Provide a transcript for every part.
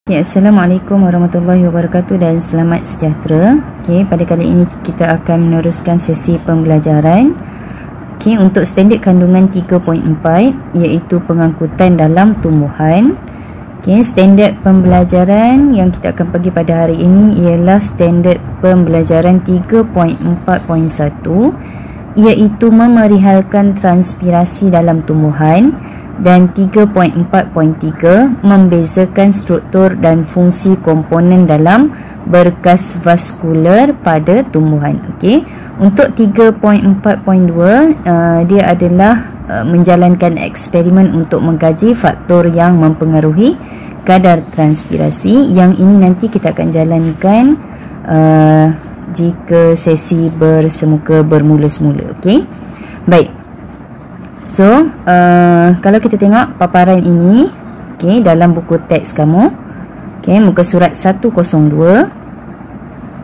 Okay, Assalamualaikum warahmatullahi wabarakatuh dan selamat sejahtera. Okay, pada kali ini kita akan meneruskan sesi pembelajaran. Okay, untuk standard kandungan 3.4 iaitu pengangkutan dalam tumbuhan. Okay, standard pembelajaran yang kita akan pergi pada hari ini ialah standard pembelajaran 3.4.1 iaitu memerihalkan transpirasi dalam tumbuhan. Dan 3.4.3 membezakan struktur dan fungsi komponen dalam berkas vaskular pada tumbuhan. Okey, untuk 3.4.2 dia adalah menjalankan eksperimen untuk mengkaji faktor yang mempengaruhi kadar transpirasi. Yang ini nanti kita akan jalankan jika sesi bersemuka bermula semula. Okey, baik. So, kalau kita tengok paparan ini, okay, dalam buku teks kamu, okay, muka surat 102,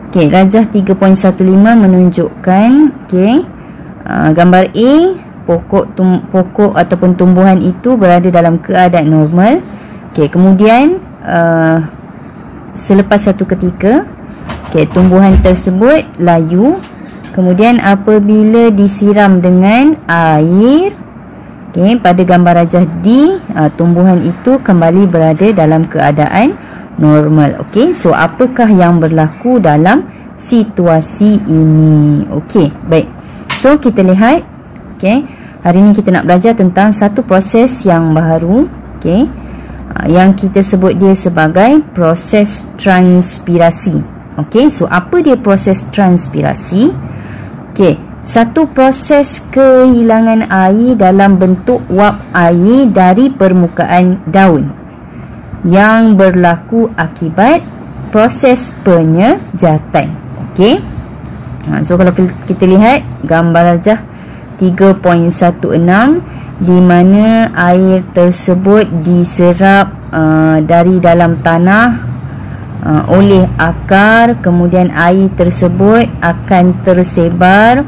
okay, rajah 3.15 menunjukkan, okay, gambar A, pokok ataupun tumbuhan itu berada dalam keadaan normal. Okay, kemudian selepas satu ketika, okay, tumbuhan tersebut layu. Kemudian apabila disiram dengan air, okay, pada gambar rajah D, tumbuhan itu kembali berada dalam keadaan normal. Okey, so apakah yang berlaku dalam situasi ini? Okey, baik. So kita lihat, okey, hari ini kita nak belajar tentang satu proses yang baru, okey, yang kita sebut dia sebagai proses transpirasi. Okey, so apa dia proses transpirasi? Okey, satu proses kehilangan air dalam bentuk wap air dari permukaan daun yang berlaku akibat proses penyejatan. Okey. So kalau kita lihat gambar rajah 3.16 di mana air tersebut diserap dari dalam tanah oleh akar, kemudian air tersebut akan tersebar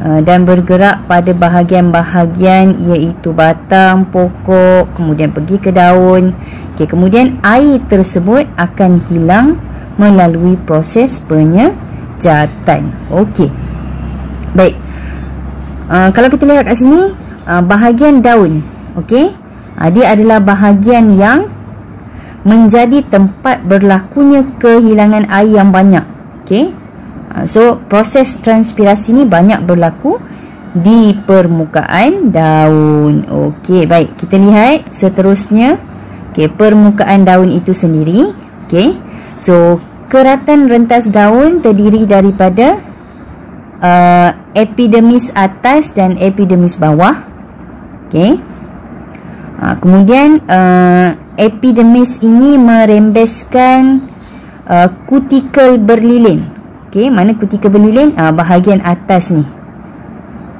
dan bergerak pada bahagian-bahagian iaitu batang, pokok, kemudian pergi ke daun. Okay, kemudian air tersebut akan hilang melalui proses penyejatan. Okey, baik. Kalau kita lihat kat sini, bahagian daun, okey, dia adalah bahagian yang menjadi tempat berlakunya kehilangan air yang banyak. Okey. So, proses transpirasi ni banyak berlaku di permukaan daun. Okey, baik. Kita lihat seterusnya. Okey, permukaan daun itu sendiri. Okey. So, keratan rentas daun terdiri daripada epidermis atas dan epidermis bawah. Okey. Kemudian epidermis ini merembeskan kutikel berlilin. Okey, mana kutikel berlilin? Bahagian atas ni.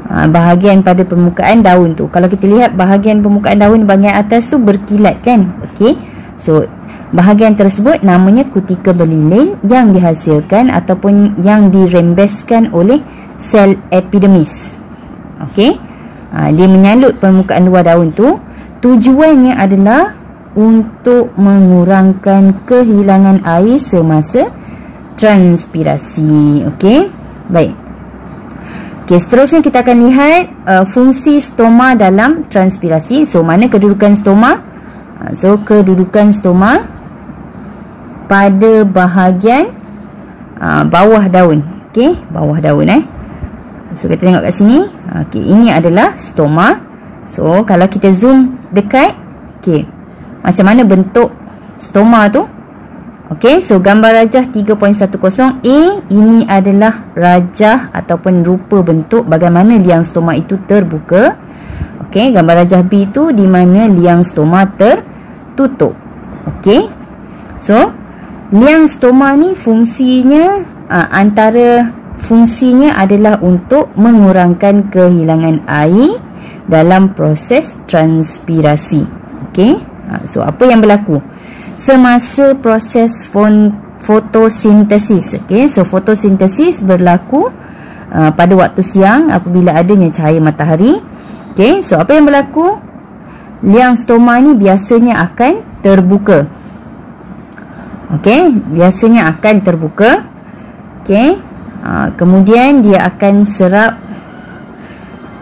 Bahagian pada permukaan daun tu. Kalau kita lihat bahagian permukaan daun bahagian atas tu berkilat kan? Okey. So, bahagian tersebut namanya kutikel berlilin yang dihasilkan ataupun yang dirembeskan oleh sel epidermis. Okey. Dia menyalut permukaan luar daun tu. Tujuannya adalah untuk mengurangkan kehilangan air semasa transpirasi. Okey, baik. Okey, seterusnya kita akan lihat fungsi stoma dalam transpirasi. So, mana kedudukan stoma? So, kedudukan stoma pada bahagian bawah daun. Okey, bawah daun So, kita tengok kat sini. Okey, ini adalah stoma. So, kalau kita zoom dekat, okey, macam mana bentuk stoma tu? Okey, so gambar rajah 3.10A ini adalah rajah ataupun rupa bentuk bagaimana liang stoma itu terbuka. Okey, gambar rajah B itu di mana liang stoma tertutup. Okey. So, liang stoma ni fungsinya antara fungsinya adalah untuk mengurangkan kehilangan air dalam proses transpirasi. Okey. So, apa yang berlaku semasa proses fotosintesis? Okey, so fotosintesis berlaku pada waktu siang apabila adanya cahaya matahari. Okey, so apa yang berlaku? Liang stoma ni biasanya akan terbuka. Okey, biasanya akan terbuka. Okey, kemudian dia akan serap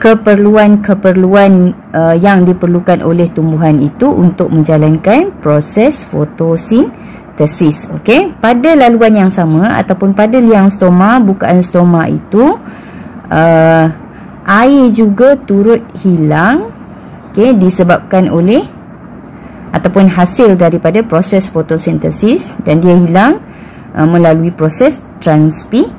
keperluan-keperluan yang diperlukan oleh tumbuhan itu untuk menjalankan proses fotosintesis. Okey, pada laluan yang sama ataupun pada liang stoma, bukaan stoma itu air juga turut hilang, okey, disebabkan oleh ataupun hasil daripada proses fotosintesis, dan dia hilang melalui proses transpirasi.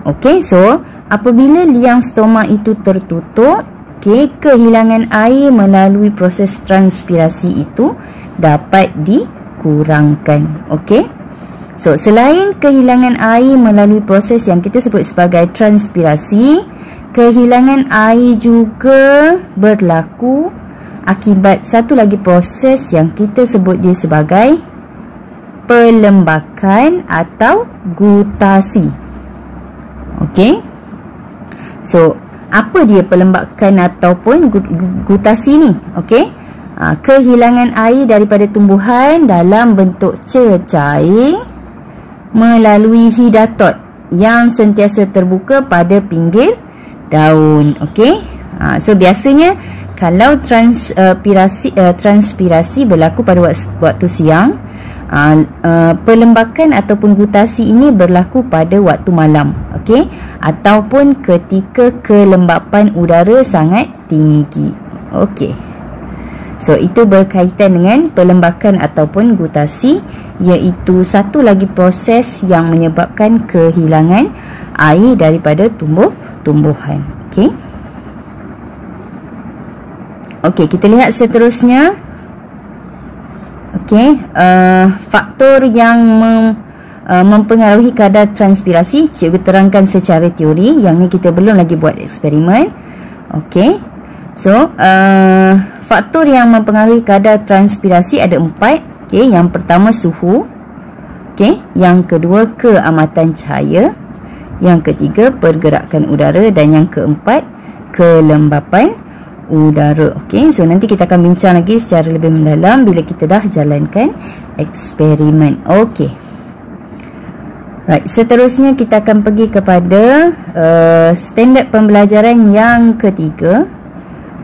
Okey, so apabila liang stoma itu tertutup, okey, kehilangan air melalui proses transpirasi itu dapat dikurangkan. Okey, so selain kehilangan air melalui proses yang kita sebut sebagai transpirasi, kehilangan air juga berlaku akibat satu lagi proses yang kita sebut dia sebagai pelembakan atau gutasi. Okey, so apa dia pelembakan ataupun gutasi ni? Okey, kehilangan air daripada tumbuhan dalam bentuk cecair melalui hidatot yang sentiasa terbuka pada pinggir daun. Okey, so biasanya kalau transpirasi berlaku pada waktu siang, pelembakan ataupun gutasi ini berlaku pada waktu malam, okey, ataupun ketika kelembapan udara sangat tinggi. Okey, so itu berkaitan dengan pelembakan ataupun gutasi, iaitu satu lagi proses yang menyebabkan kehilangan air daripada tumbuhan. Okey, okey, kita lihat seterusnya. Okey, faktor yang mempengaruhi kadar transpirasi cikgu terangkan secara teori. Yang ni kita belum lagi buat eksperimen. Okey, so faktor yang mempengaruhi kadar transpirasi ada 4. Okey, yang pertama suhu. Okey, yang kedua keamatan cahaya, yang ketiga pergerakan udara, dan yang keempat kelembapan udara. Okey, so nanti kita akan bincang lagi secara lebih mendalam bila kita dah jalankan eksperimen. Okey, right, seterusnya kita akan pergi kepada standard pembelajaran yang ketiga,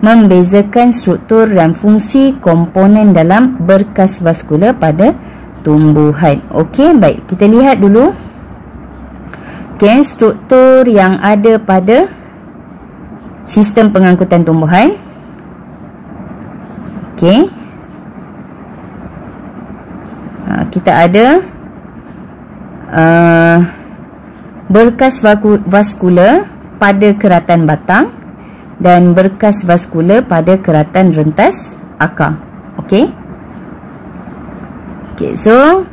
membezakan struktur dan fungsi komponen dalam berkas vaskular pada tumbuhan. Okey, baik, kita lihat dulu. Okey, struktur yang ada pada sistem pengangkutan tumbuhan. Okey, kita ada berkas vaskular pada keratan batang dan berkas vaskular pada keratan rentas akar. Okey, okey, so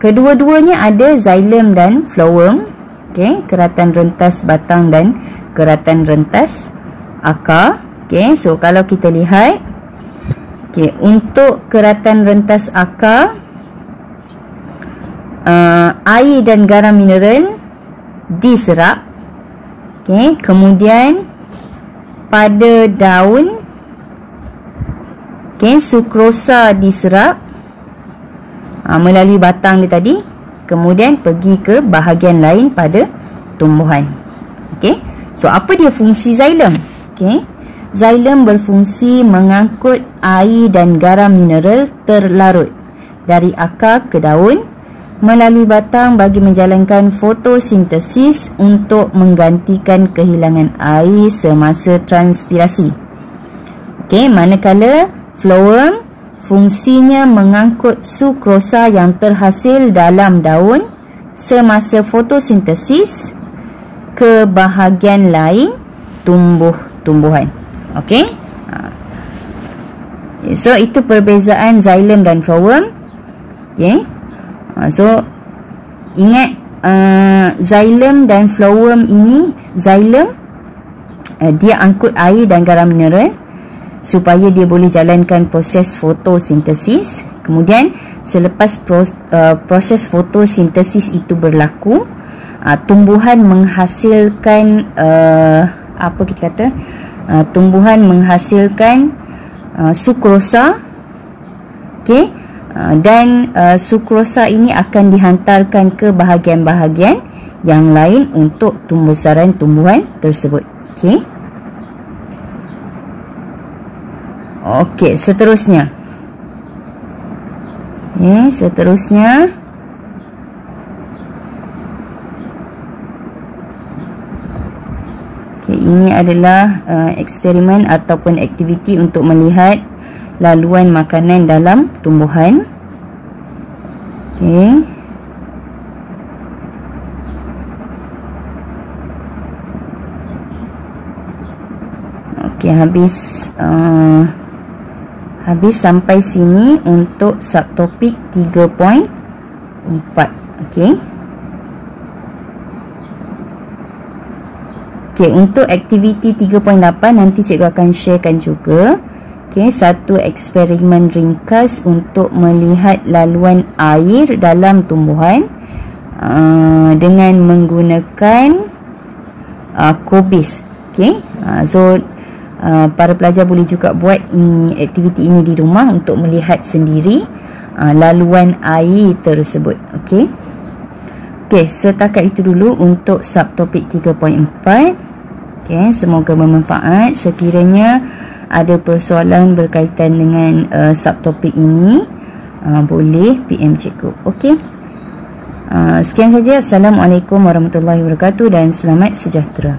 kedua-duanya ada xylem dan phloem. Okey, keratan rentas batang dan keratan rentas akar. Okey, so kalau kita lihat, okey, untuk keratan rentas akar, air dan garam mineral diserap. Okey, kemudian pada daun, okey, sukrosa diserap melalui batang dia tadi, kemudian pergi ke bahagian lain pada tumbuhan. Okey, so apa dia fungsi xylem? Okey, xylem berfungsi mengangkut air dan garam mineral terlarut dari akar ke daun melalui batang bagi menjalankan fotosintesis untuk menggantikan kehilangan air semasa transpirasi. Okey, manakala phloem fungsinya mengangkut sukrosa yang terhasil dalam daun semasa fotosintesis ke bahagian lain tumbuhan. Okey, so itu perbezaan xylem dan phloem. Okey, so ingat, xylem dan phloem ini, xylem dia angkut air dan garam mineral supaya dia boleh jalankan proses fotosintesis. Kemudian selepas proses fotosintesis itu berlaku, tumbuhan menghasilkan apa kita kata, tumbuhan menghasilkan sukrosa, okey, dan sukrosa ini akan dihantarkan ke bahagian-bahagian yang lain untuk pembesaran tumbuhan tersebut. Okey. Okey, seterusnya. Seterusnya ini adalah eksperimen ataupun aktiviti untuk melihat laluan makanan dalam tumbuhan. Okey, habis sampai sini untuk subtopik 3.4. Okey. Okey, untuk aktiviti 3.8 nanti cikgu akan sharekan juga. Okey, satu eksperimen ringkas untuk melihat laluan air dalam tumbuhan dengan menggunakan kubis. Okey, so para pelajar boleh juga buat aktiviti ini di rumah untuk melihat sendiri laluan air tersebut. Okey. Okey, setakat itu dulu untuk subtopik 3.4. Okey, semoga bermanfaat. Sekiranya ada persoalan berkaitan dengan subtopik ini, boleh PM cikgu. Okey. Sekian saja. Assalamualaikum warahmatullahi wabarakatuh dan selamat sejahtera.